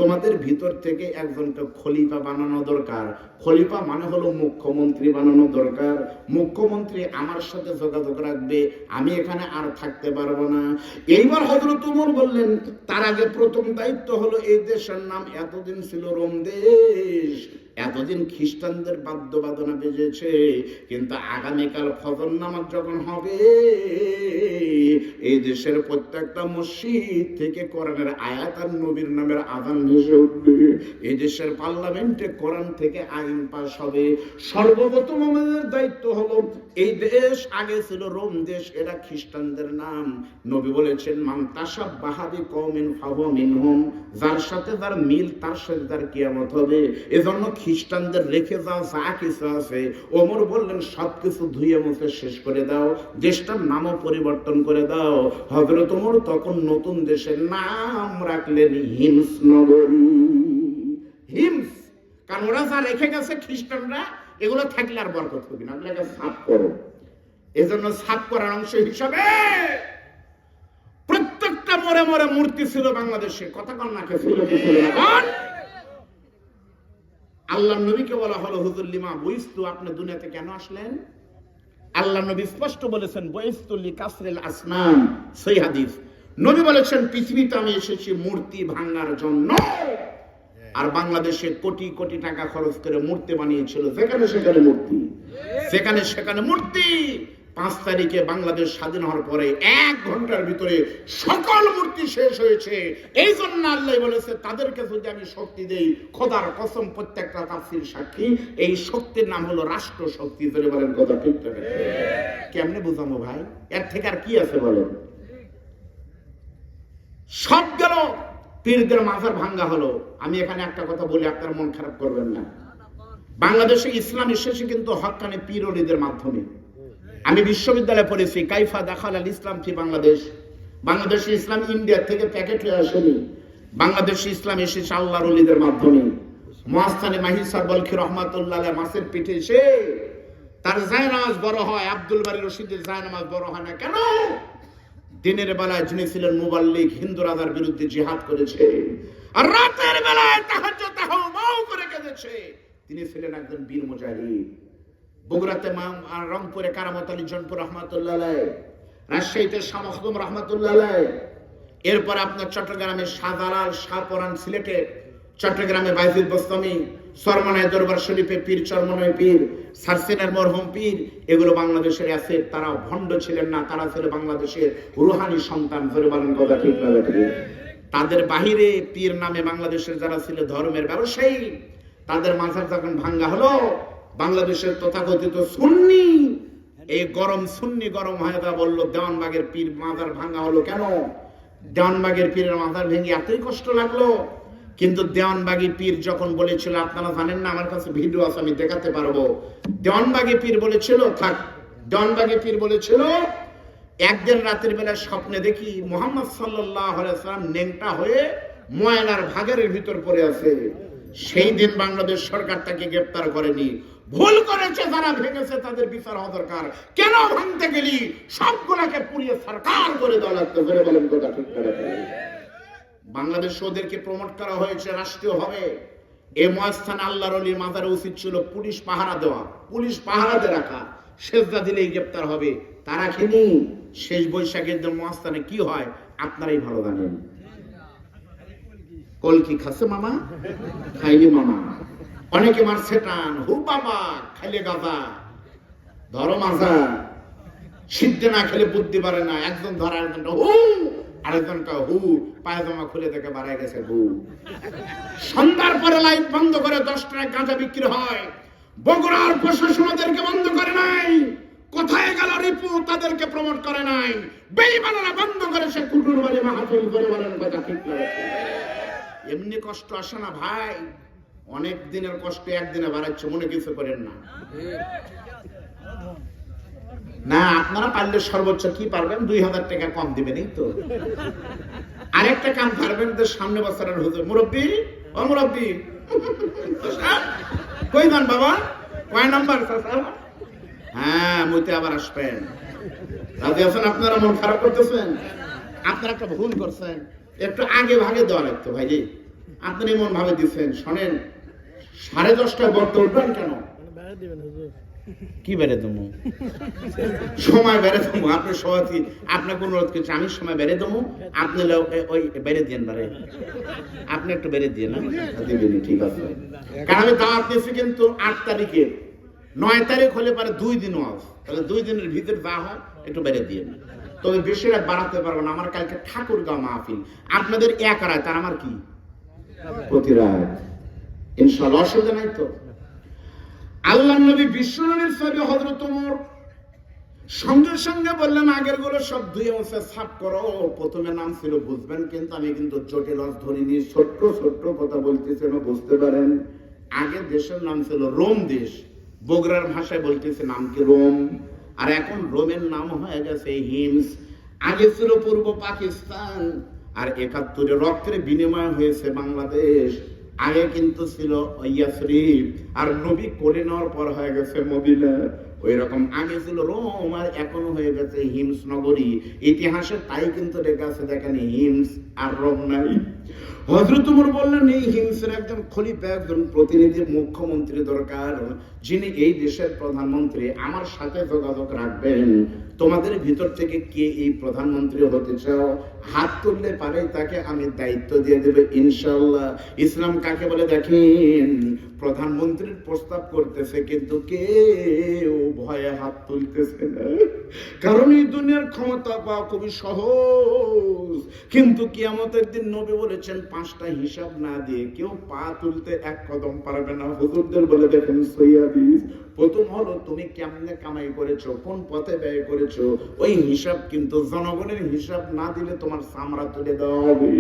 তোমাদের ভিতর থেকে একজনকে খলিফা বানানো দরকার। খলিফা মানে হলো মুখ্যমন্ত্রী বানানো দরকার। মুখ্যমন্ত্রী আমার সাথে যোগাযোগ রাখবে, আমি এখানে আর থাকতে পারবো না। এইবার হযরত ওমর বললেন, তার আগে প্রথম দায়িত্ব হলো এই দেশের নাম এতদিন ছিল রোম দেশ, এতদিন খ্রিস্টানদের বাদ্যবাদনা বেজেছে, কিন্তু আগামীকাল ফজর নামাজ যখন হবে এই দেশের প্রত্যেকটা মসজিদ থেকে কোরআনের আয়াত আর নবীর নামের আযান ভেসে উঠবে। এই দেশের পার্লামেন্টে কোরআন থেকে আইন পাস হবে। সর্বপ্রথম আমাদের দায়িত্ব হলো, এই দেশ আগে ছিল রোম দেশ, এটা খ্রিস্টানদের নাম। নবী বলেছেন, মান তাশাব্বাহা বিকওমিন ফাহুয়া মিনহুম, যার সাথে যার মিল তার সাথে তার কিয়ামত হবে। এজন্য খ্রিস্টানদের রেখে যাওয়া যা কিছু আছে, ওমর বললেন সবকিছু ধুয়ে মুছে শেষ করে দাও, দেশটার নামও পরিবর্তন করে দাও। হযরত ওমর তখন নতুন দেশের নাম রাখলেন হিমস নগরী। হিমস, কারণ ওরা যা রেখে গেছে খ্রিস্টানরা, এগুলো থাকলে আর বরকত হবে না, এগুলোকে সাফ করো। এজন্য সাফ করার অংশ হিসাবে প্রত্যেকটা মরে মরে মূর্তি ছিল বাংলাদেশে। কথা কন না, ছিল আল্লাহর নবীকে বলা হলো, হুজুর লিমা বুইস্তু, আপনি দুনিয়াতে কেন আসলেন? আল্লাহর নবী স্পষ্ট বলেছেন, বুইস্তু লিকাসরিল আসনাম, সহিহ হাদিস। নবী বলেছেন, পৃথিবীতে আমি এসেছি মূর্তি ভাঙার জন্য। আর বাংলাদেশে কোটি কোটি টাকা খরচ করে মূর্তি বানিয়েছিল, যেখানে সেখানে মূর্তি, যেখানে সেখানে মূর্তি। 5 তারিখে বাংলাদেশ স্বাধীন হওয়ার পরে 1 ঘন্টার ভিতরে সকল মূর্তি শেষ হয়েছে। এই জন্য আল্লাহ বলেছে, তাদেরকে যদি আমি শক্তি দেই, খোদার কসম, প্রত্যেকটা তাফসীর সাক্ষী, এই শক্তির নাম হলো রাষ্ট্র শক্তি। বলে বলেন কথা ঠিক না? কেমনে বুঝাবো ভাই? এর থেকে আর কি আছে বলেন? সব গেল, পীরদের মাজার ভাঙ্গা হলো। আমি এখানে একটা কথা বলি, আপনার মন খারাপ করবেন না। বাংলাদেশে ইসলাম এসেছে কিন্তু হক্কানি পীর ওলিদের মাধ্যমে। আমি বিশ্ববিদ্যালয়ে পড়েছি, কাইফা দাখাল আল ইসলাম ফি বাংলাদেশ। বাংলাদেশে ইসলাম ইন্ডিয়া থেকে প্যাকেট হয়ে আসেনি, বাংলাদেশে ইসলাম এসেছে আল্লাহর ওলিদের মাধ্যমে। মুহাস্সানে মাহি স্যার বলখি রহমাতুল্লাহ আলাইহি মাসের পিঠে এসে তার জায়নামাজ বড় হয়, আব্দুল বারী রশিদের জায়নামাজ বড় হয় না কেন? দিনের বেলায় যিনি ছিলেন মুবাল্লিগ, হিন্দু রাজার বিরুদ্ধে জিহাদ করেছে, আর রাতের বেলায় তাহাজ্জুদ তাহাওমাও করে কেঁদেছে, তিনি ছিলেন একজন বীর মুজাহিদ। বগুড়াতে রংপুরে কারামত আলী জনপুর রহমাতুল্লাহ আলাইহি, রাজশাহীতে শাহ মখদুম রহমাতুল্লাহ আলাইহি, এরপর আপনার চট্টগ্রামে শাহজালাল, শাহপরান, সিলেটে চট্টগ্রামে বাইজিদ বোস্তামি, সরমনায় দরবার শরীফে পীর চরমনায় পীর, সারসিনার মরহুম পীর, এগুলো বাংলাদেশের আছে। তারা ভণ্ড ছিলেন না, তারা ছিল বাংলাদেশের রুহানি সন্তান। ধরে বলেন কথা ঠিক না? তাদের বাহিরে পীর নামে বাংলাদেশের যারা ছিল ধর্মের ব্যবসায়ী, তাদের মাজার যখন ভাঙ্গা হলো, বাংলাদেশের তথাকথিত সুন্নি, এই গরম সুন্নি গরম হয়ে বললো, দেওয়ানবাগের পীর মাজার ভাঙ্গা হলো কেন? দেওয়ানবাগের পীরের মাজার ভেঙে এতই কষ্ট লাগলো। কিন্তু দেওয়ানবাগী পীর যখন বলেছিল, আপনারা জানেন না, আমার কাছে ভিডিও আছে, আমি দেখাতে পারবো। দেওয়ানবাগী পীর বলেছিল, থাক, দেওয়ানবাগী পীর বলেছিল, একদিন রাতের বেলা স্বপ্নে দেখি মুহাম্মদ সাল্লাল্লাহু আলাইহি ওয়াসাল্লাম নেংটা হয়ে ময়লার ভাগাড়ের ভিতর পড়ে আছে। সেই দিন বাংলাদেশ সরকার তাকে গ্রেফতার করেনি। ভুল করেছে যারা ভেঙেছে, তাদের বিচার হওয়া দরকার। কেন ভাঙতে গেলি? সবগুলাকে পুড়িয়ে সরকার করে দেওয়া লাগতো। ধরে বলেন কথা ঠিক করে? বাংলাদেশ ওদেরকে প্রমোট করা হয়েছে রাষ্ট্রীয়ভাবে। এই মহাস্থানে আল্লাহর ওলির মাজারে উচিত ছিল পুলিশ পাহারা দেওয়া, পুলিশ পাহারাতে রাখা। সেজদা দিলেই গ্রেফতার হবে, তারা খেনি। শেষ বৈশাখের দিন মহাস্থানে কি হয় আপনারাই ভালো জানেন। কলকি খাচ্ছে মামা, খাইনি মামা। অনেকে মারছে টান, হু বাবা খাইলে গাদা, ধরো মাজা। সিদ্ধে না খেলে বুদ্ধি পারে না। একজন ধরা, একজনটা হু, আরেকজনটা হু, পায়জামা খুলে দেখে বাড়ায় গেছে হু। সন্ধ্যার পরে লাইট বন্ধ করে 10 টাকায় গাঁজা বিক্রি হয়। বগুড়ার প্রশাসন ওদেরকে বন্ধ করে নাই। কোথায় গেল রিপু? তাদেরকে প্রমোট করে নাই। বেঈমানরা বন্ধ করেছে কুটুর বাড়ি মাহফিল করে। বলেন কথা ঠিক না? এমনি কষ্ট আসে না ভাই, অনেক দিনের কষ্ট একদিনে বাড়াচ্ছে, মনে কিছু করেন না। না, আপনারা পারলে সর্বোচ্চ কি পারবেন, 2000 টাকা কম দিবেন, এই তো। আরেকটা কাম পারবেন, তো সামনে বছরের হুজুর মুরব্বী, ও মুরব্বী কই যান বাবা, কয় নাম্বার? হ্যাঁ, মুইতে আবার আসবেন। রাজি আছেন? আপনারা মন খারাপ করতেছেন? আপনারা একটা ভুল করছেন, একটু আগে ভাগে দেওয়া লাগতো ভাই। আপনি এমন ভাবে দিচ্ছেন, শোনেন 10:30টায় বলতে উঠবেন কেন? কি বেড়ে দেবো? সময় বেড়ে দেবো। আপনি সবাই আপনাকে অনুরোধ করছি, আমি সময় বেড়ে দেবো, আপনি ওই বেড়ে দিয়েন বারে, আপনি একটু বেড়ে দিয়ে না দিবেন, ঠিক আছে? কারণ আমি দাওয়াত দিয়েছি কিন্তু 8 তারিখে, 9 তারিখ হলে পারে 2 দিন অফ, তাহলে 2 দিনের ভিতরে যা হয় একটু বেড়ে দিয়ে না। তবে বেশি রাত বাড়াতে পারবো না, আমার কালকে ঠাকুরগাঁও মাহফিল, আপনাদের এক রাত আর আমার কি প্রতি রাত, ইনশাআল্লাহ অসুবিধা নাই তো। আল্লাহ নবী বিশ্বনবীর ছবি হযরত ওমর সঙ্গে সঙ্গে বললেন আগের গুলো সব ধুয়ে মুছে সাফ করো। প্রথমে নাম ছিল বুঝবেন, কিন্তু আমি কিন্তু জটিল অর্থ ধরিনি, ছোট্ট ছোট্ট কথা বলতেছি যেন বুঝতে পারেন। আগে দেশের নাম ছিল রোম দেশ, বগুড়ার ভাষায় বলতেছে নাম কি রোম, আর এখন রোমের নাম হয়ে গেছে হিমস। আগে ছিল পূর্ব পাকিস্তান, আর 71-এ রক্তের বিনিময় হয়েছে বাংলাদেশ। আগে কিন্তু ছিল ইয়াসরিব, আর নবী কোলে নেওয়ার পর হয়ে গেছে মদিনা। ওই রকম আগে ছিল রোম, আর এখন হয়ে গেছে হিমস নগরী। ইতিহাসে তাই কিন্তু লেখা আছে, দেখেন হিমস আর রোম নাই। হযরত ওমর বললেন এই হিমসের একজন খলিফা, একজন প্রতিনিধি, মুখ্যমন্ত্রী দরকার, যিনি এই দেশের প্রধানমন্ত্রী। আমার সাথে যোগাযোগ রাখবেন। তোমাদের ভিতর থেকে কে এই প্রধানমন্ত্রী হতে চাও, হাত তুললে পারে তাকে আমি দায়িত্ব দিয়ে দেবে ইনশাআল্লাহ। ইসলাম কাকে বলে দেখেন, প্রধানমন্ত্রীর প্রস্তাব করতেছে কিন্তু কেউ ভয়ে হাত তুলতেছে না, কারণ এই দুনিয়ার ক্ষমতা পাওয়া খুবই সহজ। কিন্তু কিয়ামতের দিন নবী বলেছেন 5টা হিসাব না দিয়ে কেউ পা তুলতে এক কদম পারবে না। হুজুরদের বলে দেখেন সহিহ। প্রথম হলো তুমি কেমনে কামাই করেছো, কোন পথে ব্যয় করেছো, ওই হিসাব কিন্তু জনগণের হিসাব না দিলে তোমার চামড়া তুলে দেওয়া হবে।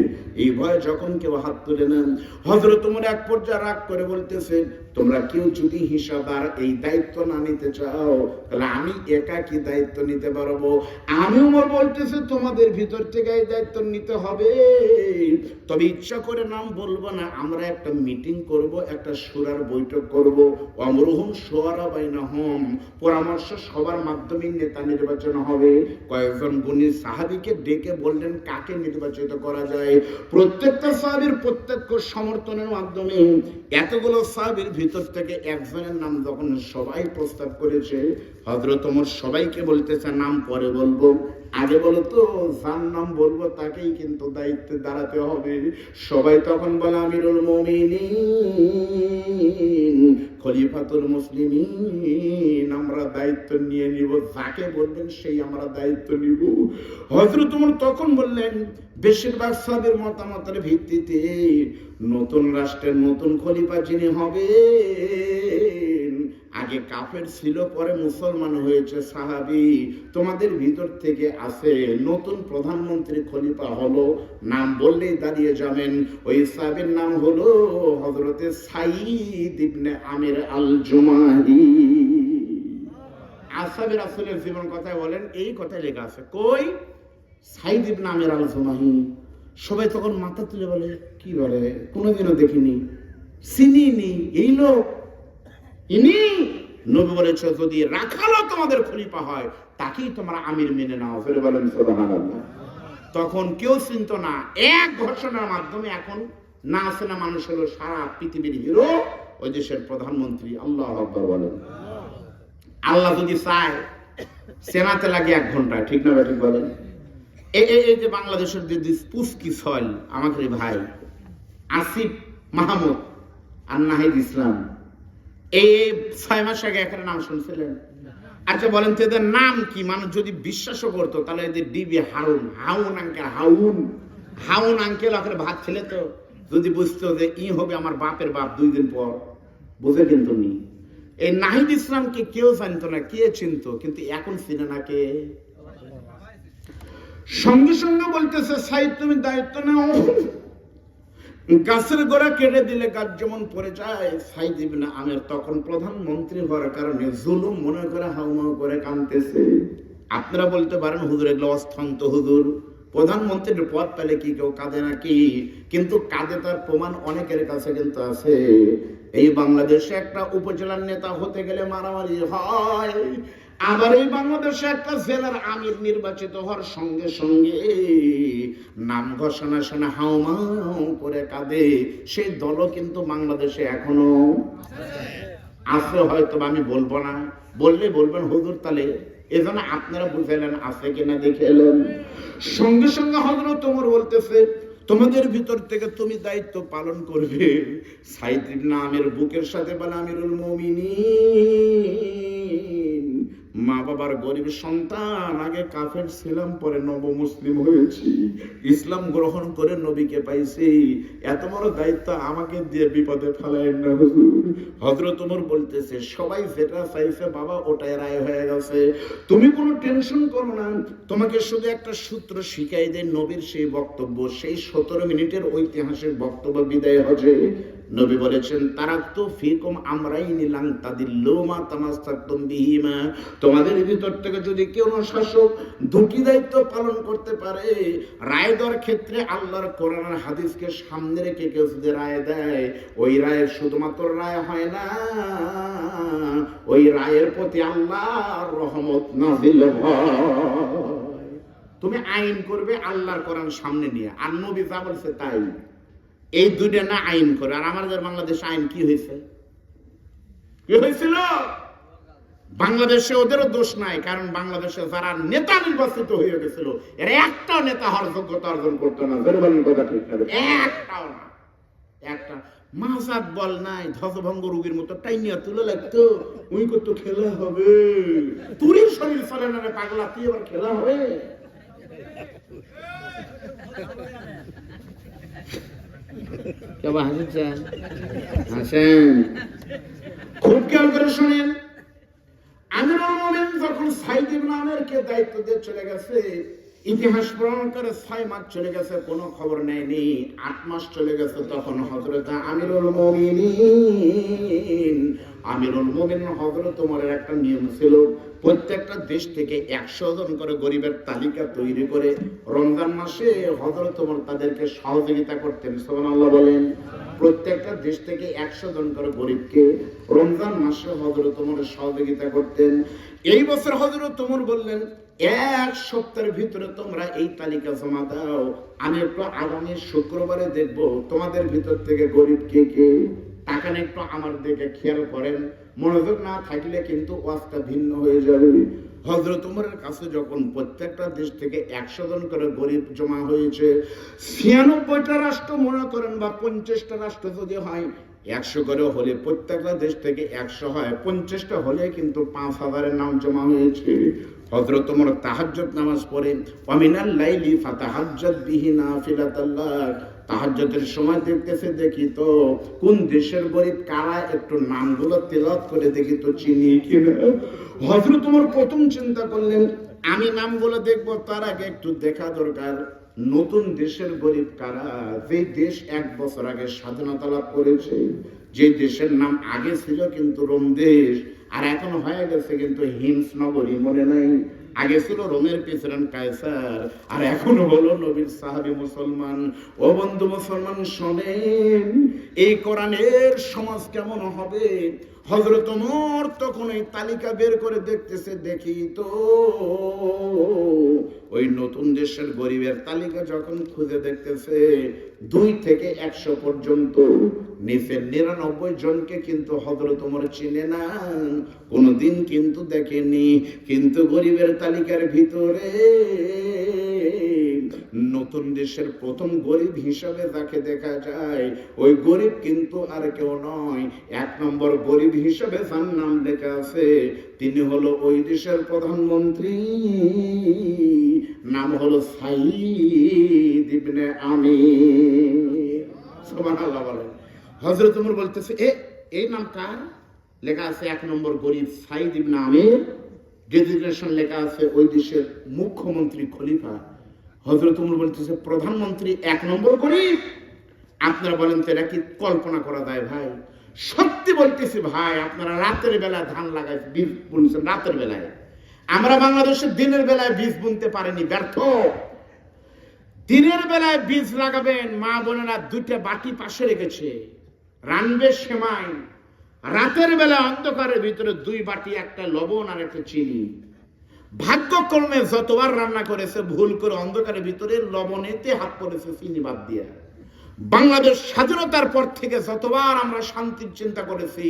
এই ভয়ে যখন কেউ হাত তুলে নেন, হযরত ওমর এক পর্যায়ে রাগ করে বলতেছে, তোমরা কেউ যদি হিসাব আর এই দায়িত্ব না নিতে চাও, তাহলে আমি একা কি দায়িত্ব নিতে পারবো? আমি ওমর বলতেছে তোমাদের ভিতর থেকে এই দায়িত্ব নিতে হবে, তবে ইচ্ছা করে নাম বলবো না। আমরা একটা মিটিং করব, একটা শুরার বৈঠক করব, আমরুহুম শুআরা বাইনাহুম, পরামর্শ সবার মাধ্যমে নেতা নির্বাচন হবে। কয়েকজন গুণী সাহাবীকে ডেকে বললেন কাকে নির্বাচিত করা যায়। প্রত্যেকটা সাহাবীর প্রত্যেক সমর্থনের মাধ্যমে এতগুলো সাহাবীর ভিতর থেকে একজনের নাম যখন সবাই প্রস্তাব করেছে, হযরত ওমর সবাইকে বলতেছে নাম পরে বলবো, আগে বলো তো যার নাম বলবো তাকেই কিন্তু দায়িত্বে দাঁড়াতে হবে। সবাই তখন বলে আমিরুল মুমিনিন, খলিফাতুল মুসলিমিন, আমরা দায়িত্ব নিয়ে নিব, যাকে বলবেন সেই আমরা দায়িত্ব নিব। হযরত ওমর তখন বললেন বেশিরভাগ সাহাবীর মতামতের ভিত্তিতে নতুন রাষ্ট্রের নতুন খলিফা যিনি হবে, আগে কাফের ছিল পরে মুসলমান হয়েছে সাহাবী, তোমাদের ভিতর থেকে আছে নতুন প্রধানমন্ত্রী খলিফা হলো, নাম বললেই দাঁড়িয়ে যাবেন। ওই সাহাবীর নাম হলো হযরতে সাঈদ ইবনে আমির আল জুমাহি। আসহাবে রাসূলের জীবন কথায় বলেন এই কথাই লেখা আছে, কই সাঈদ ইবনে আমির আল জুমাহি। সবাই তখন মাথা তুলে বলে কি বলে, কোনোদিনও দেখিনি, চিনিনি, এই লোক ইনি। নবী বলেছে যদি রাখালও তোমাদের খলিফা হয় তাকেই তোমরা আমির মেনে নাও, ফেরে বলেন সুবহানাল্লাহ। তখন কেউ চিনত না, এক ঘোষণার মাধ্যমে এখন না আছে না মানুষ হলো সারা পৃথিবীর হিরো, ওই দেশের প্রধানমন্ত্রী। আল্লাহু আকবার বলেন। আল্লাহ যদি চায় সেনাতে লাগে 1 ঘন্টা, ঠিক না ঠিক বলেন? এই যে বাংলাদেশের যে পুস্কি ছল আমাদের ভাই আসিফ মাহমুদ আর নাহিদ ইসলাম, এই 6 মাস আগে একটা নাম শুনছিলেন? আচ্ছা বলেন তো এদের নাম কি? মানুষ যদি বিশ্বাসও করতো তাহলে এদের ডিবি হারুন, হাউন আঙ্কেল, হাউন আঙ্কেল আপনার ভাত ছেলে তো যদি বুঝতো যে ই হবে আমার বাপের বাপ 2 দিন পর, বুঝে কিন্তু নি। এই নাহিদ ইসলামকে কেউ জানতো না, কে চিনতো, কিন্তু এখন চিনে না কে। সঙ্গে সঙ্গে বলতেছে সাইদ তুমি দায়িত্ব নাও, গাছের গোড়া কেটে দিলে গাছ যেমন পড়ে যায়। সাঈদ ইবনে আমির তখন প্রধানমন্ত্রী হওয়ার কারণে জুলুম মনে করে হাউমাউ করে কাঁদতেছে। আপনারা বলতে পারেন হুজুর এগুলো অস্থন্ত হুজুর, প্রধানমন্ত্রীর পদ পেলে কি কেউ কাঁদে নাকি? কিন্তু কাঁদে তার প্রমাণ অনেকের কাছে কিন্তু আছে। এই বাংলাদেশে একটা উপজেলার নেতা হতে গেলে মারামারি হয়, আবার এই বাংলাদেশে একটা জেলার আমির নির্বাচিত হওয়ার সঙ্গে সঙ্গে নাম ঘোষণা শোনা হাউমাউ করে কাঁদে। সেই দলও কিন্তু বাংলাদেশে এখনো আছে, হয়তো আমি বলবো না, বললে বলবেন হুজুর তাহলে, এজন্য আপনারা বুঝাইলেন আছে কিনা দেখে এলেন। সঙ্গে সঙ্গে হযরত ওমর বলতেছে, তোমাদের ভিতর থেকে তুমি দায়িত্ব পালন করবে। সাইদ ইবনে আমের বুকের সাথে বলে, আমিরুল মুমিনিন, মা বাবার গরিব সন্তান, আগে কাফের ছিলাম, পরে নব মুসলিম হয়েছি, ইসলাম গ্রহণ করে নবীকে পাইছি, এত বড় দায়িত্ব আমাকে দিয়ে বিপদে ফেলায় না হুজুর। হযরত ওমর বলতেছে, সবাই যেটা চাইছে বাবা ওটাই রায় হয়ে গেছে, তুমি কোনো টেনশন করো না, তোমাকে শুধু একটা সূত্র শিখাই দেয় নবীর সেই বক্তব্য, সেই 17 মিনিটের ঐতিহাসিক বক্তব্য বিদায় হজে নবী বলেছেন, তারাকতু ফিকুম আমরাইনি লান তাদিল্লু মা তামাসসাকতুম বিহিমা, তোমাদের ভিতর থেকে যদি কেউ শাসক দুটি দায়িত্ব পালন করতে পারে, রায় দেওয়ার ক্ষেত্রে আল্লাহর কোরআন আর হাদিসকে সামনে রেখে কেউ যদি রায় দেয়, ওই রায়ের শুধুমাত্র রায় হয় না, ওই রায়ের প্রতি আল্লাহর রহমত নাযিল হয়। তুমি আইন করবে আল্লাহর কোরআন সামনে নিয়ে, আর নবী যা বলছে তাই, এই দুইটা না আইন করে। আর আমাদের বাংলাদেশে আইন কি হয়েছে, কি হয়েছিল? বাংলাদেশে ওদেরও দোষ নাই, কারণ বাংলাদেশে যারা নেতা নির্বাচিত হয়ে গেছিল এরা একটাও নেতা হওয়ার যোগ্যতা অর্জন করতো না, একটাও না, একটা মাজাত বল নাই, ধ্বজভঙ্গ রোগীর মতো টাইনিয়া তুলে লাগতো, ওই করতো খেলা হবে, তুরির শরীর চলে না রে পাগলা, তুই এবার খেলা হবে। কেবা হাসেন, হাসেন, খুব খেয়াল করে শোনেন। আমিরুল মুমিনিন যখন সাইদ ইবনে আমেরকে দায়িত্ব দিয়ে চলে গেছে, ইতিহাস প্রমাণ করে 6 মাস চলে গেছে, কোনো খবর নেয়নি, 8 মাস চলে গেছে, তখন হযরত আমিরুল মুমিনিন হযরত ওমরের একটা নিয়ম ছিল, প্রত্যেকটা দেশ থেকে 100 জন করে গরিবের তালিকা তৈরি করে রমজান মাসে হযরত ওমর তাদেরকে সহযোগিতা করতেন। সুবহানাল্লাহ বলেন। প্রত্যেকটা দেশ থেকে 100 জন করে গরিবকে রমজান মাসে হযরত ওমর সহযোগিতা করতেন। এই বছর হযরত ওমর বললেন, 1 সপ্তাহের ভিতরে তোমরা এই তালিকা জমা দাও, আমি একটু আগামী শুক্রবারে দেখব তোমাদের ভিতর থেকে গরিব কে কে। টাকা নিয়ে একটু আমার দিকে খেয়াল করেন, মনোযোগ না থাকলে কিন্তু ওয়াজটা ভিন্ন হয়ে যাবে। হযরত ওমরের কাছে যখন প্রত্যেকটা দেশ থেকে 100 জন করে গরিব জমা হয়েছে, 96টা রাষ্ট্র মনে করেন বা 50টা রাষ্ট্র যদি হয়, 100 করে হলে প্রত্যেকটা দেশ থেকে 100 হয়, 50টা হলে কিন্তু 5000-এর নাম জমা হয়েছে। হযরত ওমর তাহাজ্জুদ নামাজ পড়ে, ওয়ামিনাল লাইলি ফাতাহাজ্জাদ বিহি নাফিলাতাল্লাহ, তাহাজ্জুদের সময় দেখতেছে, দেখি তো কোন দেশের গরিব কারা, একটু নামগুলো তেলাওয়াত করে দেখি তো চিনি কিনা। হযরত ওমর প্রথম চিন্তা করলেন, আমি নামগুলো দেখবো, তার আগে একটু দেখা দরকার নতুন দেশের গরিব কারা, যে দেশ 1 বছর আগে স্বাধীনতা লাভ করেছে, যে দেশের নাম আগে ছিল কিন্তু রোম দেশ, আর এখন হয়ে গেছে কিন্তু হিমস নগরী, মনে নাই? আগে ছিল রোমের প্রেসিডেন্ট কায়সার, আর এখন হলো নবীর সাহাবী মুসলমান। ও বন্ধু মুসলমান শোনেন, এই কোরআনের সমাজ কেমন হবে? হযরত ওমর তখন এই তালিকা বের করে দেখতেছে, দেখি তো ওই নতুন দেশের গরিবের তালিকা যখন খুঁজে দেখতেছে, 2 থেকে 100 পর্যন্ত, নিচের 99 জনকে কিন্তু হযরত ওমর চিনে না, কোনদিন কিন্তু দেখেনি। কিন্তু গরিবের তালিকার ভিতরে নতুন দেশের প্রথম গরিব হিসাবে যাকে দেখা যায়, ওই গরিব কিন্তু আর কেউ নয়, 1 নম্বর গরিব হিসাবে যার নাম লেখা আছে, তিনি হলো ওই দেশের প্রধানমন্ত্রী, নাম হলো সাইদ ইবনে আমির। সুবহানাল্লাহ বলেন। হযরত ওমর বলতেছে, এই নাম কার? লেখা আছে 1 নম্বর গরিব সাইদ ইবনে আমির, ডেজিগনেশন লেখা আছে ওই দেশের মুখ্যমন্ত্রী খলিফা। হযরত ওমর বলতেছে, প্রধানমন্ত্রী 1 নম্বর গরিব। আপনারা বলেন তো এটা কি কল্পনা করা যায় ভাই? সত্যি বলতেছি ভাই, আপনারা রাতের বেলা ধান লাগাই বীজ বুনছেন, রাতের বেলায়। আমরা বাংলাদেশে দিনের বেলায় বীজ বুনতে পারিনি, ব্যর্থ। দিনের বেলায় বীজ লাগাবেন, মা বোনেরা 2টা বাটি পাশে রেখেছে, রানবে সেমাই, রাতের বেলা অন্ধকারের ভিতরে 2 বাটি একটা লবণ আর একটা চিনি, ভাগ্যক্রমে যতবার রান্না করেছে ভুল করে অন্ধকারের ভিতরে লবণেতে হাত পড়েছে চিনি বাদ দিয়ে। বাংলাদেশ স্বাধীনতার পর থেকে যতবার আমরা শান্তির চিন্তা করেছি,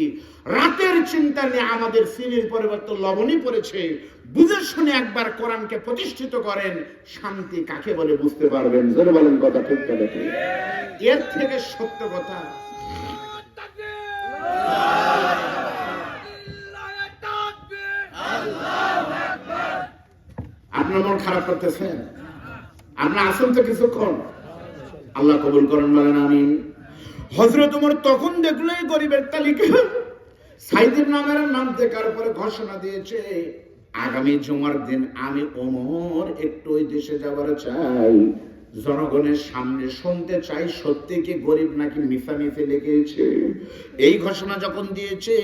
রাতের চিন্তা নিয়ে আমাদের চিনির পরিবর্তে লবণই পড়েছে। বুঝে শুনে একবার কোরআনকে প্রতিষ্ঠিত করেন, শান্তি কাকে বলে বুঝতে পারবেন। জোরে বলেন কথা ঠিক কথা। এর থেকে সত্য কথা আপনার মন খারাপ করতেছেন, আপনার আসেন তো কিছুক্ষণ, আল্লাহ কবুল করেন বলেন আমিন। হযরত ওমর তখন দেখলো এই গরিবের তালিকা, সাইদ ইবনে ওমরের নাম দেখার পরে ঘোষণা দিয়েছে, আগামী জুমার দিন আমি ওমর একটু ওই দেশে যাবার চাই, জনগণের সামনে শুনতে চাই সত্যি কি গরিব নাকি মিশামিশি লেগেছে। এই ঘোষণা যখন দিয়েছে,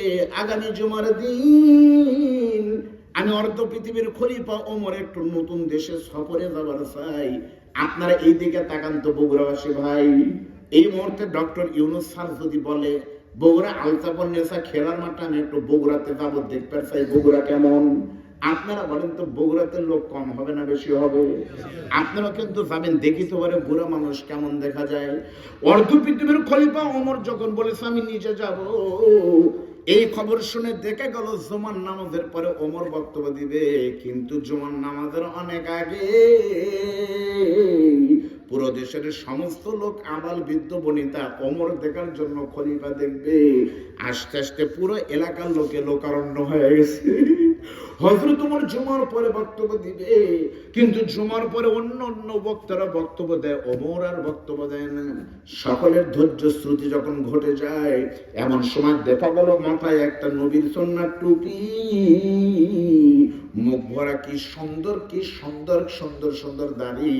আগামী জুমার দিন আমি অর্ধ পৃথিবীর খলিফা ওমর একটু নতুন দেশে সফরে যাবার চাই, আপনারা এই দিকে তাকান তো বগুড়াবাসী ভাই। এই মুহূর্তে ডক্টর ইউনূস স্যার যদি বলে বগুড়া আলতাপন্নেসা খেলার মাঠে আমি একটু বগুড়াতে যাবো, দেখতে চাই বগুড়া কেমন, আপনারা বলেন তো বগুড়াতে লোক কম হবে না বেশি হবে? আপনারা কিন্তু যাবেন, দেখিতে পারে বুড়া মানুষ কেমন দেখা যায়। অর্ধ পৃথিবীর খলিফা ওমর যখন বলেছে আমি নিজে যাব, এই খবর শুনে দেখে গেল জুমার নামাজের পরে ওমর বক্তব্য দিবে, কিন্তু জুমার নামাজের অনেক আগে পুরো দেশের সমস্ত লোক আবাল বৃদ্ধ বনিতা ওমর দেখার জন্য খলিফা দেখবে। আস্তে আস্তে পুরো এলাকার লোকে লোকারণ্য হয়ে গেছে। হযরত ওমর জুমার পরে বক্তব্য দিবে, কিন্তু জুমার পরে অন্য অন্য বক্তারা বক্তব্য দেয়, ওমর আর বক্তব্য দেয় না। সকলের ধৈর্য শ্রুতি যখন ঘটে যায়, এমন সময় দেখা গেল মাথায় একটা নবীর সুন্নাত টুপি, মুখ ভরা কি সুন্দর কি সুন্দর সুন্দর সুন্দর দাড়ি,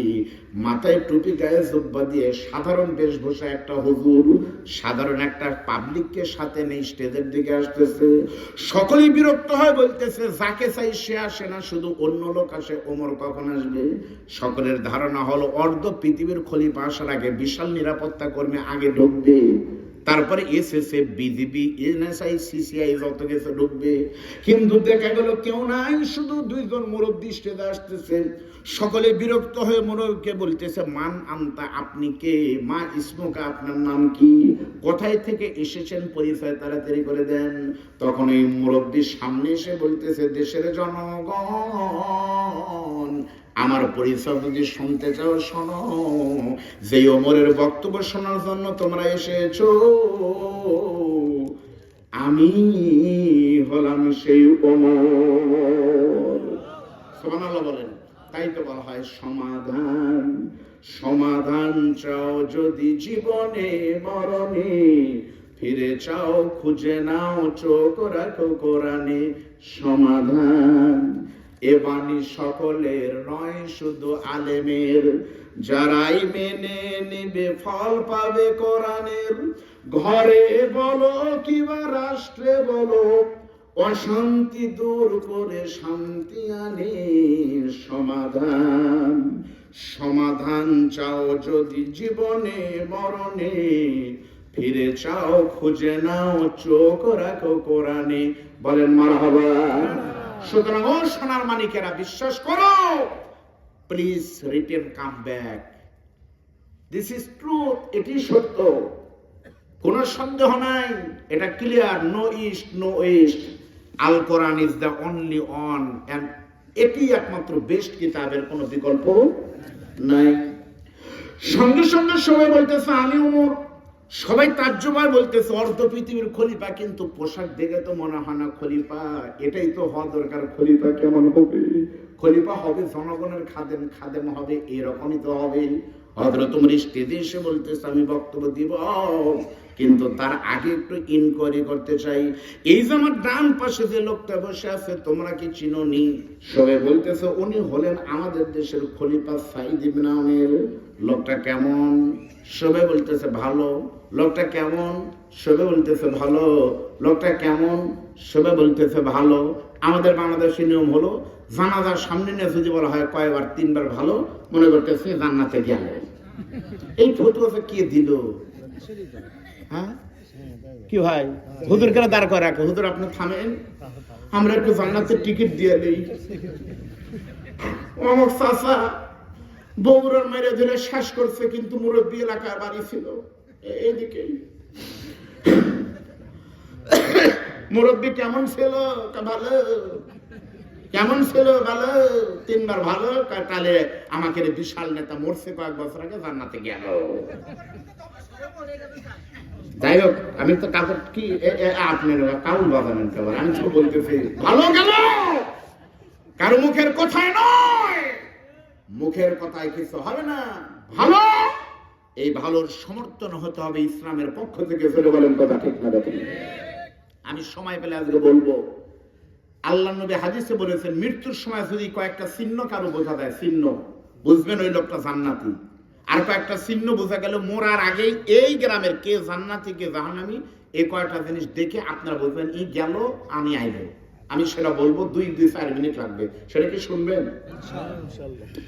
মাথায় টুপি, গায়ে জুব্বা দিয়ে সাধারণ বেশভূষা একটা হুজুর সাধারণ একটা পাবলিককে সাথে নেই স্টেজের দিকে আসতেছে। সকলেই বিরক্ত হয়, বলতেছে যাকে চাই সে আসে না, শুধু অন্য লোক আসে, ওমর কখন আসবে? সকলের ধারণা হলো অর্ধ পৃথিবীর খলিফা আসার আগে বিশাল নিরাপত্তা কর্মী আগে ঢুকবে, তারপরে এসএসএফ, বিজিবি, এনএসআই, সিসিআই যত কিছু ঢুকবে। কিন্তু দেখা গেল কেউ নাই, শুধু 2 জন মুরব্বী স্টেজে আসতেছে। সকলে বিরক্ত হয়ে মুরব্বীকে বলতেছে, মান আনতা, আপনি কে? মা ইসমুকা, আপনার নাম কি? কোথায় থেকে এসেছেন, পরিচয় তাড়াতাড়ি করে দেন। তখন এই মুরব্বীর সামনে এসে বলতেছে, দেশের জনগণ, আমার পরিচয় যদি শুনতে চাও শোনো, যে ওমরের বক্তব্য শোনার জন্য তোমরা এসেছো, আমি হলাম সেই ওমর। সুবহানাল্লাহ বলেন। তাই তো বলা হয় সমাধান, সমাধান চাও যদি জীবনে মরণে, ফিরে চাও খুঁজে নাও চোখ রাখো কোরআনে। সমাধান এ বাণী সকলের নয়, শুধু আলেমের, যারাই মেনে নিবে ফল পাবে কোরআনের। ঘরে বলো কিবা রাষ্ট্রে বলো, অশান্তি দূর করে শান্তি আনে সমাধান। সমাধান চাও যদি জীবনে মরণে, ফিরে চাও খুঁজে নাও চোখ রাখো কোরআনে। বলেন মারহাবা। সুতরাং ও সোনার মানিকেরা, বিশ্বাস করো, please return come back, this is truth, এটি সত্য, কোনো সন্দেহ নাই, এটা clear, no east no west, Al Quran is the only one, and এটি একমাত্র বেস্ট কিতাবের কোনো বিকল্প নাই। সঙ্গে সঙ্গে সবাই বলতেছে আমি ওমর, সবাই তাজ্জুবায় বলতেছে অর্ধ পৃথিবীর খলিফা, কিন্তু পোশাক দেখে তো মনে হয় না খলিফা, এটাই তো হওয়া দরকার। খলিফা কেমন হবে? খলিফা হবে জনগণের খাদেম, খাদেম হবে এরকমই তো হবে। হযরত ওমর স্টেজে এসে বলতেছে আমি বক্তব্য দিব, কিন্তু তার আগে একটু ইনকোয়ারি করতে চাই। এই যে আমার ডান পাশে যে লোকটা বসে আছে, তোমরা কি চিনোনি? সবাই বলতেছে উনি হলেন আমাদের দেশের খলিফা সাইদ ইবনে ওমর। লোকটা কেমন? সবাই বলতেছে ভালো। লোকটা কেমন? সবাই বলতেছে ভালো। লোকটা কেমন? সবাই বলতেছে ভালো। আমাদের বাংলাদেশি নিয়ম হলো জানাজার সামনে নিয়ে যদি বলা হয় কয়বার, 3 বার ভালো, মনে করতেছে জান্নাতে গেল। এই ফতোয়া কে দিল? হ্যাঁ, কি ভাই, হুজুর কেন দাঁড় করে রাখে? হুজুর আপনি থামেন, আমরা একটু জান্নাতের টিকিট দিয়ে দিই। আমার চাচা বগুড়ার মেরে ধরে শ্বাস করছে, কিন্তু মুরব্বী এলাকার বাড়ি ছিল এইদিকে। মুরব্বী কেমন ছিল? ভালো। কেমন ছিল? ভালো। 3 বার ভালো। তাহলে আমাকে বিশাল নেতা মরছে কয়েক বছর আগে, জান্নাতে গেল। যাই হোক, আমি তো কাপড় কি আপনার কাউল বাজানেন কেবল, আমি তো বলতেছি ভালো গেল। কারো মুখের কথায় নয়, মুখের কথায় কিছু হবে না। ভালো, এই ভালোর সমর্থন হতে হবে ইসলামের পক্ষ থেকে। চলে বলেন কথা ঠিক না? দেখেন, আমি সময় পেলে আজকে বলবো, আল্লাহ নবী হাদিসে বলেছেন, মৃত্যুর সময় যদি কয়েকটা চিহ্ন কারো বোঝা যায়, চিহ্ন বুঝবেন ওই লোকটা জান্নাতি। আর কয়েকটা চিহ্ন বোঝা গেল মরার আগেই এই গ্রামের কে জান্নাতি কে জাহান্নামী, এই কয়েকটা জিনিস দেখে আপনারা বলবেন এই গেল, আমি আইব। আমি সেটা বলবো, 2-4 মিনিট লাগবে। সেটা কি শুনবেন?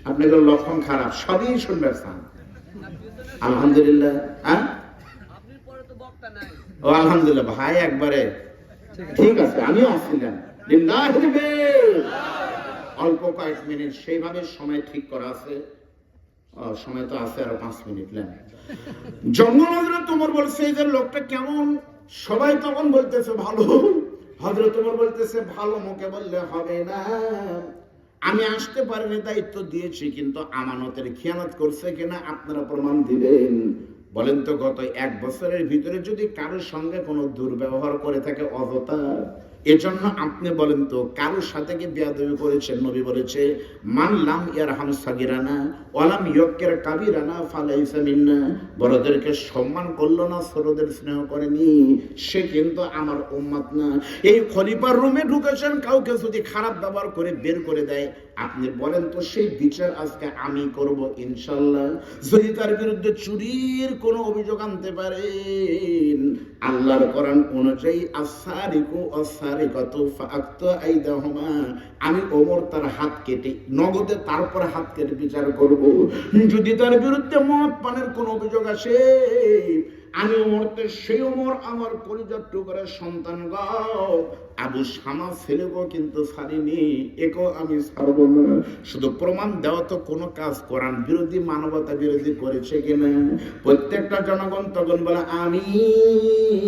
আপনাদের লক্ষণ খারাপ, সবই শুনবেন। আলহামদুলিল্লাহ। হ্যাঁ, ও আলহামদুলিল্লাহ ভাই, একবারে ঠিক আছে। আমিও আসছিলাম, অল্প কয়েক মিনিট সেইভাবে সময় ঠিক করা আছে। সময় তো আছে আরো 5 মিনিট। জঙ্গল হযরত ওমর বলছে এই যে লোকটা কেমন? সবাই তখন বলতেছে ভালো। হযরত ওমর বলতেছে ভালো মুখে বললে হবে না, আমি আসতে পারিনি, দায়িত্ব দিয়েছি, কিন্তু আমানতের খেয়ানত করছে কিনা আপনারা প্রমাণ দিবেন। বলেন তো, গত 1 বছরের ভিতরে যদি কারোর সঙ্গে কোনো দুর্ব্যবহার করে থাকে অযথা, এজন্য আপনি বলেন তো কারোর সাথে কি বেয়াদবি করেছেন? নবী বলেছে, মান লাম ইয়ারহাম সাগিরানা ওয়ালাম ইয়াকির কাবিরানা ফালাইসা মিন্না। বড়দেরকে সম্মান করলো না, ছোটদের স্নেহ করেনি, সে কিন্তু আমার উম্মত না। এই খলিফার রুমে ঢুকেছেন, কাউকে যদি খারাপ ব্যবহার করে বের করে দেয়, আপনি বলেন তো সেই বিচার আজকে আমি করব ইনশাআল্লাহ। যদি তার বিরুদ্ধে চুরির কোনো অভিযোগ আনতে পারেন, আল্লাহর কোরআন অনুযায়ী আস-সারিকু আস-সারিকাতু ফাআক্তু আইদাহুমা, আমি ওমর তার হাত কেটে নগদে তারপর হাত কেটে বিচার করব। যদি তার বিরুদ্ধে মদ পানের কোনো অভিযোগ আসে, আমি ওমরতে সেই ওমর আমার কলিজার টুকরার সন্তান গাও আবু শামা ছেলেকেও কিন্তু ছাড়িনি, একেও আমি ছাড়বো না। শুধু প্রমাণ দেওয়া তো কোনো কাজ কোরআন বিরোধী মানবতা বিরোধী করেছে কিনা? প্রত্যেকটা জনগণ তখন বলে আমিন।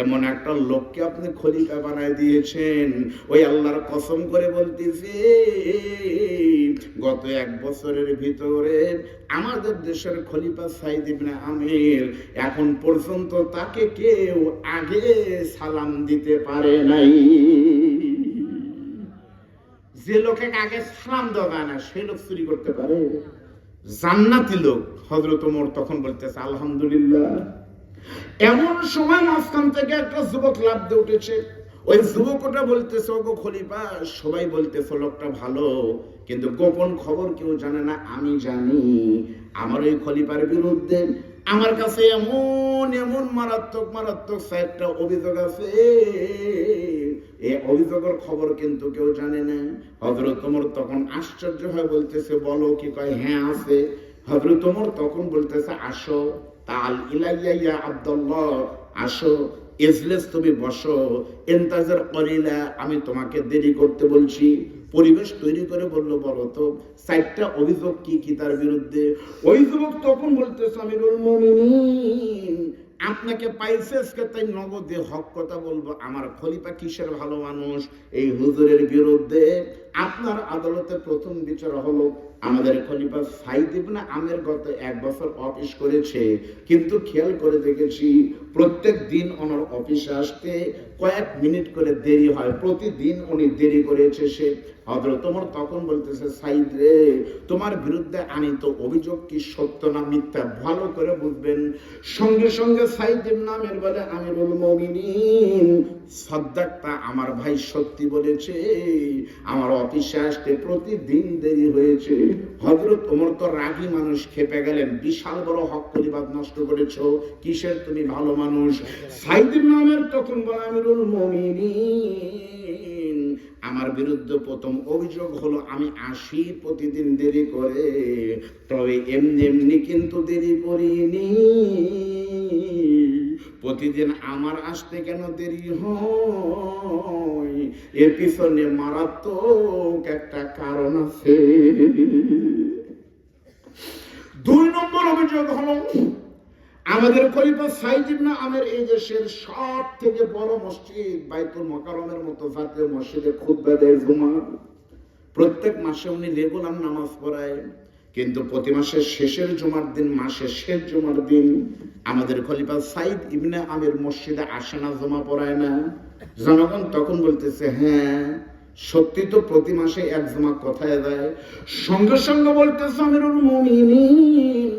এমন একটা লোককে আপনি খলিফা বানায় দিয়েছেন, ওই আল্লাহর কসম করে বলতেছি, গত 1 বছরের ভিতরে আমাদের দেশের খলিফা সাইদ ইবনে আমির এখন পর্যন্ত তাকে কেউ আগে সালাম দিতে পারে নাই। যে লোকে আগে সালাম দেওয়া না, সেই লোক চুরি করতে পারে? জান্নাতি লোক। হযরত ওমর তখন বলতেছে আলহামদুলিল্লাহ। এমন সময় মাঝখান থেকে একটা যুবক লাফ দিয়ে উঠেছে। ওই যুবকটা বলতেছে, ওগো খলিফা, সবাই বলতেছে লোকটা ভালো, কিন্তু গোপন খবর কেউ জানে না, আমি জানি। আমার ওই খলিফার বিরুদ্ধে আমার কাছে এমন এমন মারাত্মক মারাত্মক 4টা অভিযোগ আছে, এই অভিযোগের খবর কিন্তু কেউ জানে না। হযরত ওমর তখন আশ্চর্য হয়ে বলতেছে, বলো কি? কয় হ্যাঁ আছে। হযরত ওমর তখন বলতেছে, আসো, তাল ইলাইয়া ইয়া আব্দুল্লাহ, আসো, ইজলিস, তুমি বসো, ইন্তাজার কলিলা, আমি তোমাকে দেরি করতে বলছি। পরিবেশ তৈরি করে বলল, বলো তো 4টা অভিযোগ কি কি তার বিরুদ্ধে? ওই যুবক তখন বলতেছে, আমিরুল মুমিনিন, আপনাকে পাইছে আজকে, তাই নগদে হক কথা বলবো। আমার খলিফা কিসের ভালো মানুষ? এই হুজুরের বিরুদ্ধে আপনার আদালতে প্রথম বিচার হলো। আমাদের খলিফা সাইদ ইবনে আমির গত 1 বছর অফিস করেছে, কিন্তু খেয়াল করে দেখেছি প্রত্যেক দিন ওনার অফিসে আসতে কয়েক মিনিট করে দেরি হয়। প্রতিদিন উনি দেরি করেছে। সে হযরত ওমর তখন বলতেছে, সাইদ রে, তোমার বিরুদ্ধে আনিত অভিযোগ কি সত্য না মিথ্যা ভালো করে বুঝবেন। সঙ্গে সঙ্গে সাইদ ইবনে আমির বলে, আমিরুল মুমিনিন, সাদ্দাকতা, আমার ভাই সত্যি বলেছে, আমার অফিসে আসতে প্রতিদিন দেরি হয়েছে। হযরত ওমর তো রাগী মানুষ, খেপে গেলেন, বিশাল বড় হক পরিবাদ নষ্ট করেছো, কিসের তুমি ভালো মানুষ? সাইদ ইবনে আমির তখন বলে, আমিরুল মুমিনিন, আমার বিরুদ্ধে প্রথম অভিযোগ হলো আমি আসি প্রতিদিন দেরি করে, তবে এমনি এমনি কিন্তু দেরি করিনি। প্রতিদিন আমার আসতে কেন দেরি হয়, এর পিছনে মারাত্মক একটা কারণ আছে। 2 নম্বর অভিযোগ হলো, আমাদের খলিফা সাইদ ইবনে আমের এই দেশের সব থেকে বড় মসজিদ বাইতুল মোকাররমের মতো জাতীয় মসজিদে খুতবা দেয় জুমার। প্রত্যেক মাসে উনি রেগুলার নামাজ পড়ায়, কিন্তু প্রতি মাসের শেষের জুমার দিন, মাসের শেষ জুমার দিন আমাদের খলিফা সাইদ ইবনে আমের মসজিদে আসে না, জমা পড়ায় না। জনগণ তখন বলতেছে, হ্যাঁ সত্যি তো প্রতি মাসে এক জমা কোথায় যায়? সঙ্গে সঙ্গে বলতেছে আমিরুল মুমিনিন,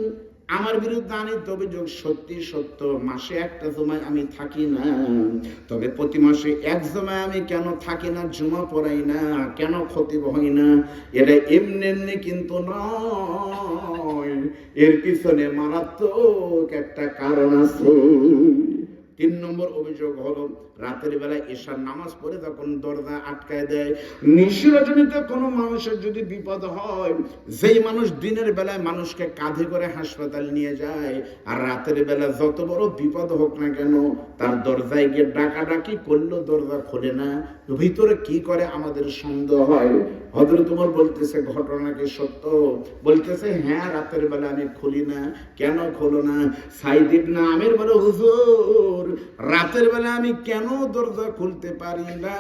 আমার বিরুদ্ধে আনিত অভিযোগ সত্যি সত্য, মাসে একটা জমায় আমি থাকি না, তবে প্রতি মাসে এক জমায় আমি কেন থাকি না, জমা পড়াই না, কেন খতিব হই না, এটা এমনি এমনি কিন্তু নয়, এর পিছনে মারাত্মক একটা কারণ আছে। 3 নম্বর অভিযোগ হলো, রাতের বেলায় এশার নামাজ পড়ে যখন দরজা আটকায় দেয়, নিশিরজনীতে কোনো মানুষের যদি বিপদ হয়, যেই মানুষ দিনের বেলায় মানুষকে কাঁধে করে হাসপাতাল নিয়ে যায়, আর রাতের বেলা যত বড় বিপদ হোক না কেন, তার দরজায় গিয়ে ডাকাডাকি করলেও দরজা খোলে না, ভিতরে কি করে আমাদের সন্দেহ হয়। হযরত ওমর বলতেছে, ঘটনা কি সত্য? বলতেছে, হ্যাঁ রাতের বেলা আমি খুলি না। কেন খোলো না? সাইদ ইবনে আমের বলে, হুজুর রাতের বেলা আমি কেন দরজা খুলতে পারি না,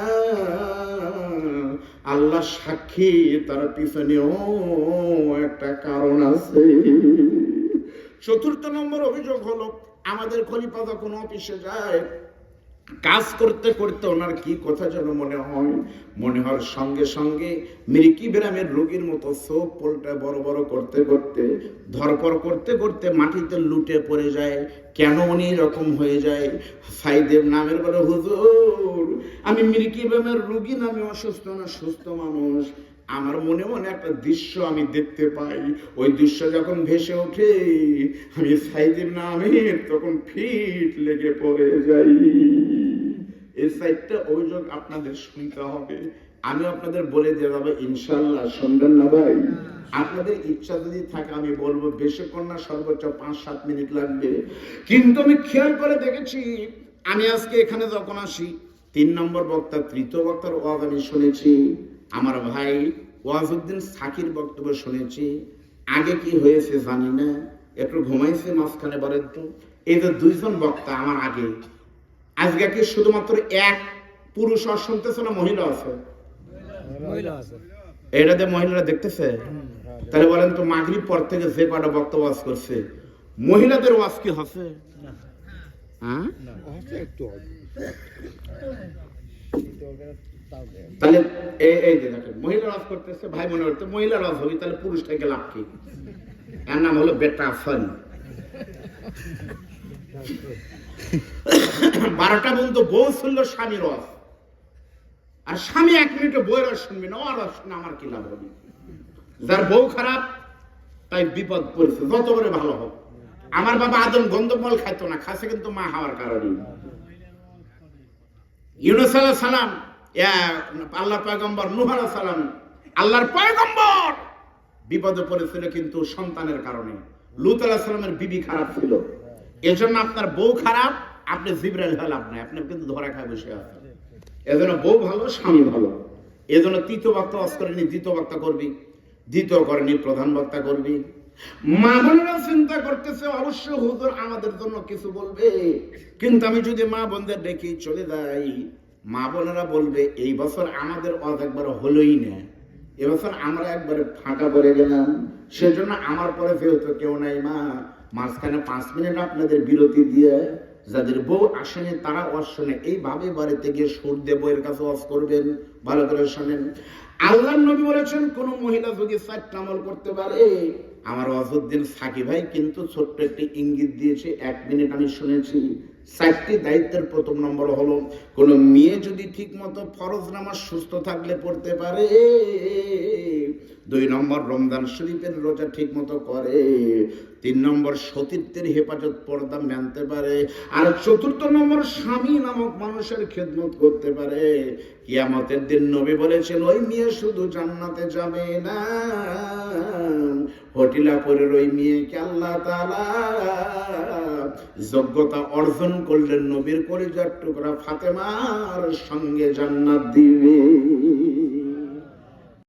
আল্লাহ সাক্ষী, তার পিছনেও একটা কারণ আছে। 4th নম্বর অভিযোগ হলো, আমাদের খলিফা যখন অফিসে যায়, কাজ করতে করতে ওনার কি কথা যেন মনে হওয়ার সঙ্গে সঙ্গে মিরিকি বেরামের রোগীর মতো চোখ পোলটা বড় বড় করতে করতে, ধরপড় করতে করতে মাটিতে লুটে পড়ে যায়। কেন উনি এরকম হয়ে যায়? সাইদেব নামের বলে, হুজুর আমি মিরিকি বেরামের রোগী না, আমি অসুস্থ না, সুস্থ মানুষ। আমার মনে মনে একটা দৃশ্য আমি দেখতে পাই, ওই দৃশ্য যখন ভেসে ওঠে, আমি সাইদের নামে তখন ফিট লেগে পড়ে যাই। এই 4টা অভিযোগ আপনাদের শুনতে হবে, আমি আপনাদের বলে দিয়ে যাবো ইনশাল্লাহ। শুনবেন না ভাই? আপনাদের ইচ্ছা যদি থাকে আমি বলবো, বেশিক্ষণ না, সর্বোচ্চ 5-7 মিনিট লাগবে। কিন্তু আমি খেয়াল করে দেখেছি, আমি আজকে এখানে যখন আসি, 3 নম্বর বক্তা, 3য় বক্তার ওয়াজ আমি শুনেছি, আমার ভাই ওয়াজউদ্দিন সাকির বক্তব্য শুনেছি। আগে কি হয়েছে জানি না, একটু ঘুমাইছে মাঝখানে, বলেন তো। এই যে 2 জন বক্তা আমার আগে, আজকে কি শুধুমাত্র এক পুরুষ আর শুনতেছে না, মহিলা আছে? এটাতে মহিলারা দেখতেছে? তাহলে বলেন তো, মাগরিব পর থেকে যে কটা বক্তা ওয়াজ করছে, মহিলাদের ওয়াজ কি হচ্ছে? হ্যাঁ, তাহলে এই যে দেখেন, মহিলা রাজ করতেছে, ভাই মনে করতে মহিলা রাজ হবি, তাহলে পুরুষ থেকে লাভ কি? এর নাম হলো বেটা ফান। 12টা পর্যন্ত বউ শুনলো স্বামীর রস, আর স্বামী 1 মিনিটে বউয়ের রস শুনবি না, ওর রস শুনে আমার কি লাভ হবে? যার বউ খারাপ তাই বিপদ পড়ছে, যত করে ভালো হোক। আমার বাবা আদম গন্ধমল খাইতো না, খাসে কিন্তু মা হওয়ার কারণে। ইউনূস আলাইহিস সালাম, আল্লাহ পয়গম্বর নূহ আলাইহিস সালাম, আল্লাহর পয়গম্বর, বিপদে পড়েছিল কিন্তু সন্তানের কারণে। লূত আলাইহিস সালামের বিবি খারাপ ছিল, এজন্য আপনার বউ খারাপ, আপনি জিবরাইল হল, আপনি কিন্তু ধরা খায় বসে আছেন। এজন্য বউ ভালো, স্বামী ভালো। এজন্য 3য় বক্তা ওয়াজ করেনি, 2য় বক্তা করবি, 2য় করেনি, প্রধান বক্তা করবি। মা বোনেরা চিন্তা করতেছে, অবশ্য হুজুর আমাদের জন্য কিছু বলবে, কিন্তু আমি যদি মা বোনদের ডেকে চলে যাই, মা বোনেরা বলবে এই বছর আমাদের ওয়াজ একবার হলোই না, এবছর আমরা একবারে ফাঁকা পড়ে গেলাম। সেজন্য আমার পরে যেহেতু কেউ নাই, মা মাঝখানে 5 মিনিট আপনাদের বিরতি দিয়ে, যাদের বউ আসেনি তারা ওয়াজ শোনে, এইভাবে বাড়িতে গিয়ে সুর দিয়ে বউয়ের কাছে ওয়াজ করবেন। ভালো করে শোনেন, আল্লাহর নবী বলেছেন, কোন মহিলা যদি 4টা আমল করতে পারে, আমার ওয়াজউদ্দিন সাকি ভাই কিন্তু ছোট্ট একটি ইঙ্গিত দিয়েছে, 1 মিনিট আমি শুনেছি। 4টি দায়িত্বের 1ম নম্বর হলো, কোন মেয়ে যদি ঠিক মতো ফরজ নামাজ সুস্থ থাকলে পড়তে পারে, 2 নম্বর রমজান শরীফের রোজা ঠিক মতো করে, 3 নম্বর সতীত্বের হেফাজত, পর্দা মানতে পারে, আর 4র্থ নম্বর স্বামী নামক মানুষের খেদমত করতে পারে। কিয়ামতের দিন নবী বলেছেন, ওই মেয়ে শুধু জান্নাতে যাবে না, হটিলাপুরের ওই মেয়েকে আল্লাহ তাআলা যোগ্যতা অর্জন করলেন, নবীর কলিজার টুকরা ফাতেমার সঙ্গে জান্নাত দিবে।